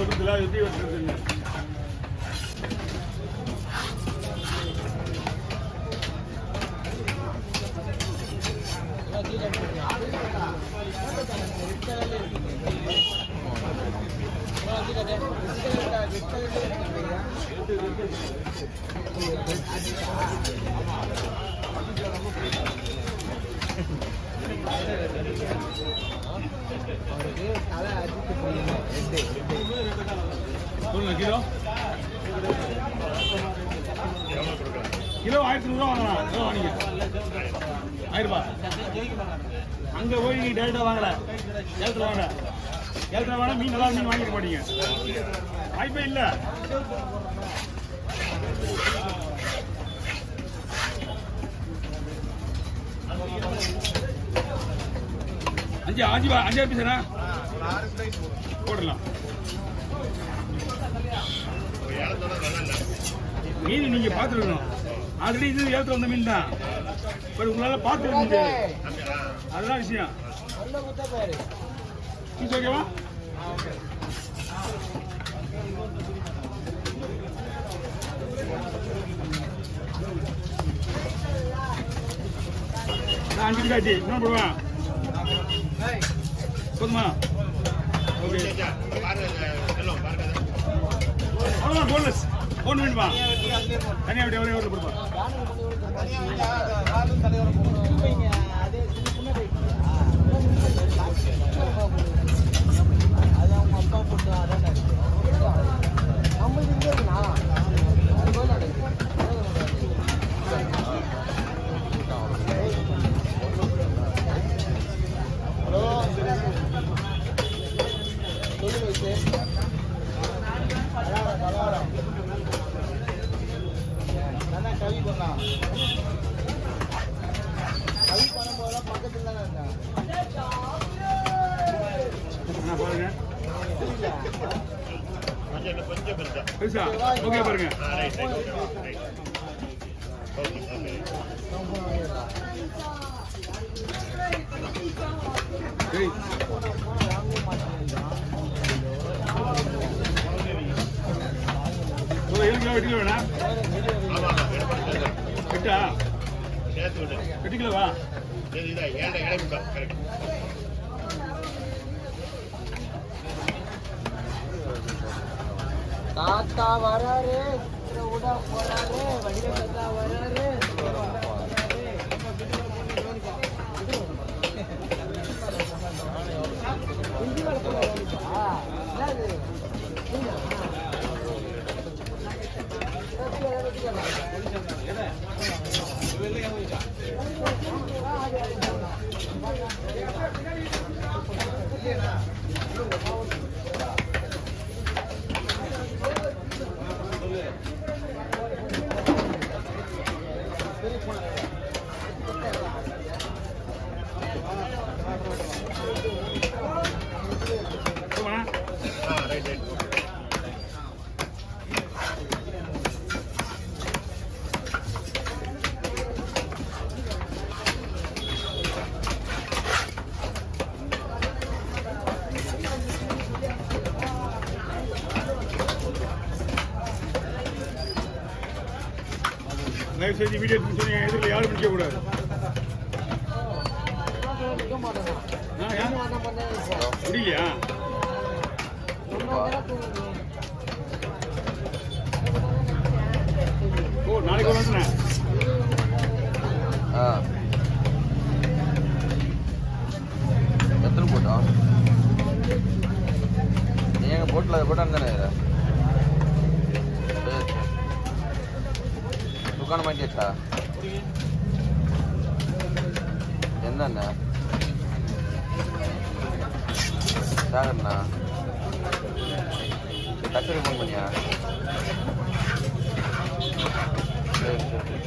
சொல்றதுல எப்படி வச்சுருக்குங்க kilo kilo 1100 ரூபா வாங்கலாம். கிலோ வாங்கிங்க 1000 ரூபாய். அங்கே போய் நீங்கள் டேரக்டாக வாங்கல, ஏலத்தில் வாங்க. ஏலத்தில் வாங்க மீன் நல்லா மீன் வாங்கிக்க மாட்டீங்க, வாய்ப்பே இல்லை. அஞ்சாயிரம் பீஸா போடலாம். மீன் நீங்க பார்த்துருக்கணும். ஆல்ரெடி இது ஏலத்தில் வந்த மீன் தான், பட் உங்களால பார்த்துருக்க முடியாது. அதுதான் விஷயம். ஓகேவா? நான் 5 காய்ச்சி இன்னும் போடுவேன். போதுமா? ஓகே, அவ்வளோதான். போன்லெஸ் ஒன்று வேணுமா? தனியாக விட்டு ஒரே ஒரு கொடுப்பா. ஓகே பாருங்க. கிலோ வேணா 8 கிலோவா? தாத்தா வராரு, போறாரு, வடிவா வராரு. தயவு செய்து வீடியோ சொன்னீங்க, எதிரில் யாரும் பிடிக்க கூடாது. முடியலையா? ஓ, நாளைக்கு வரேன். எத்தனை போட்டோம்? நீங்கள் போட்டில் அதை போட்டான்னு தானே துக்கான மாட்டியாச்சா? என்னண்ணா சாகண்ணா கச்சேரி ஃபோன் பண்ணியா? சரி சரி.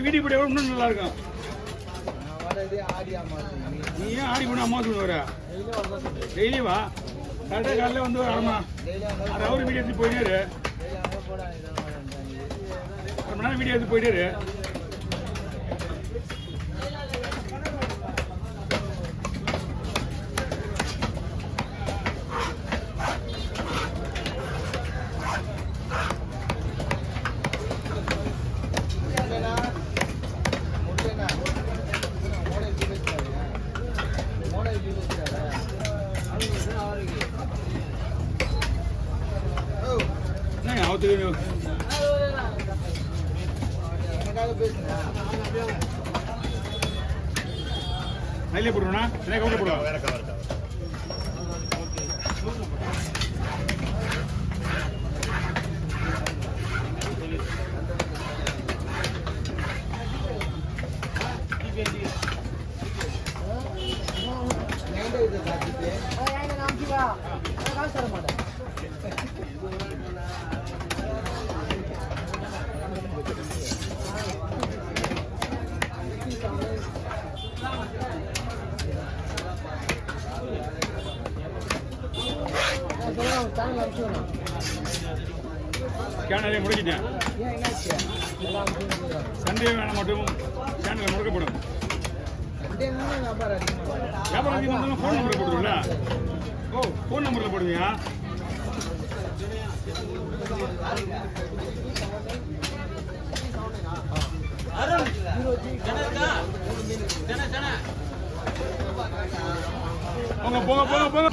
வீட்டுக்கு போய் இன்னும் நல்லா இருக்கும். நீ ஏன் ஆடி போன அம்மா சொல்லி வர? டெய்லி வா. கரெக்டாக காலையில் வந்து ஒரு அரை ஹவர் வீடியோ எடுத்து போயிட்டாரு. 1 மணி நேரம் வீடியோ எடுத்து போயிட்டாரு. அதிலே போடுவோண்ணா, கவுண்டர் போடுவோம். வேற கவர் சேனலை முடக்கிட்டேன். சண்டே வேலை மட்டும் சேனலை முடக்கப்படும். வியாபாரம் அதிகமாக ஃபோன் நம்பரில் போடுவீங்களா? ஓ, ஃபோன் நம்பரில் போடுவீங்க. போங்க போங்க போங்க போங்க.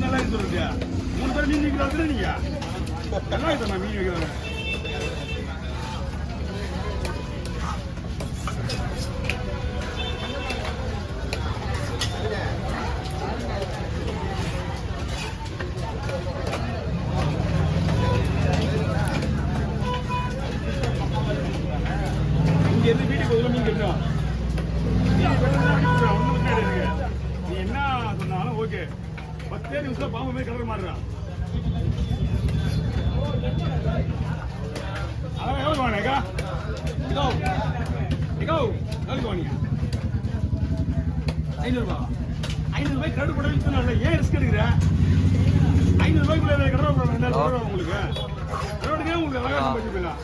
நல்லா இருக்கு சொல்லுங்க. 3 பேர் மீன் வைக்கிறாங்க நீங்க. நல்லா இருக்கு மீன் வைக்கிறாங்க. இங்க இருந்து வீட்டுக்கு ஒரு மீன் கட்டணும். நீ என்ன சொன்னாலும் ஓகே. 10 நிமிஷம் பாம்பு மாதிரி கலர் மாறுறான். அதான் எவ்வளோ வாங்கினேக்கா? எவ்வளோ வாங்கியா? 500 ரூபா. 500 ரூபாய் கடை போட வைக்கணும். ஏன் ரிஸ்க் எடுக்கிற? 500 ரூபாய்க்குள்ள கடை போடுறாங்க உங்களுக்கு. கடை உங்களுக்கு அவகாசம் பண்ணி போயிடலாம்.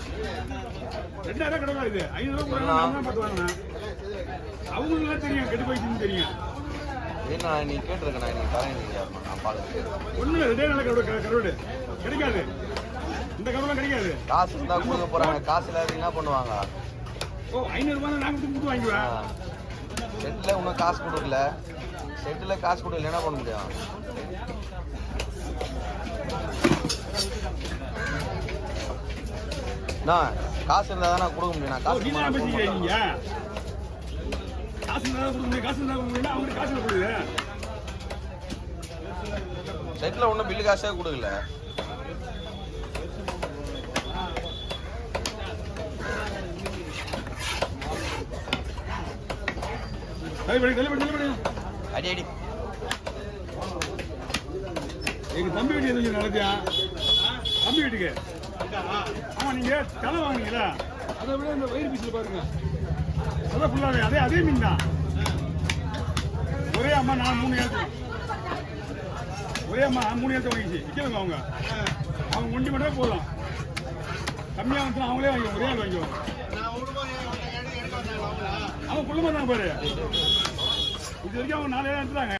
2000 கடை இது 500 ரூபாய் பார்த்து வாங்கினேன். அவங்களுக்கு தெரியும் கெட்டு போயிடுச்சுன்னு தெரியும். நீ கேட்டிருக்கேன், நீ தரேன். நான் பார்க்குறேன். ஒன்றும் இல்லை, ரெண்டே நாள் கருவாடு கிடைக்காது. இந்த கருவாடு கிடைக்காது. காசு இருந்தா கொடுக்க போறாங்க, காசு இல்லாத என்ன பண்ணுவாங்க? ஓ, 500 ரூபாய் நாங்கள் கொடுத்து வாங்கிக்குவேன். செட்டில் இன்னும் காசு கொடுக்கல. செட்டில் காசு கொடுக்கல என்ன பண்ண முடியும்? காசு இருந்தா தானே கொடுக்க முடியும். நான் காசு நீங்க காசு இருந்தா கொடுக்க முடியும். காசு இருந்தா கொடுக்க முடியும். அவங்களுக்கு காசு கொடுக்குது. செட்டில் ஒன்றும் பில்லு காசே கொடுக்கல. அடி அடி. எங்க தம்பி வீட்டு எதுவும் நடத்தியா? தம்பி வீட்டுக்கு ஆமா, நீங்க தலை வாங்கினீங்களா? அதை விட இந்த வயிறு பீச்சில் பாருங்க. அதான் ஃபுல்லாவே அதே மீன் தான். ஒரே அம்மா நான் 3 ஏழு. ஒரே அம்மா 3 ஏழு வாங்கிச்சு. விற்கிறவங்க அவங்க ஒண்டி மட்டும் போதும். கம்மியாக வந்து அவங்களே வாங்கிக்குவோம். ஒரே ஆள் வாங்கிக்குவோம். அவன் குள்ளமாக தான் பாரு. இது வரைக்கும் அவங்க 4 ஏழு எடுத்துட்டாங்க.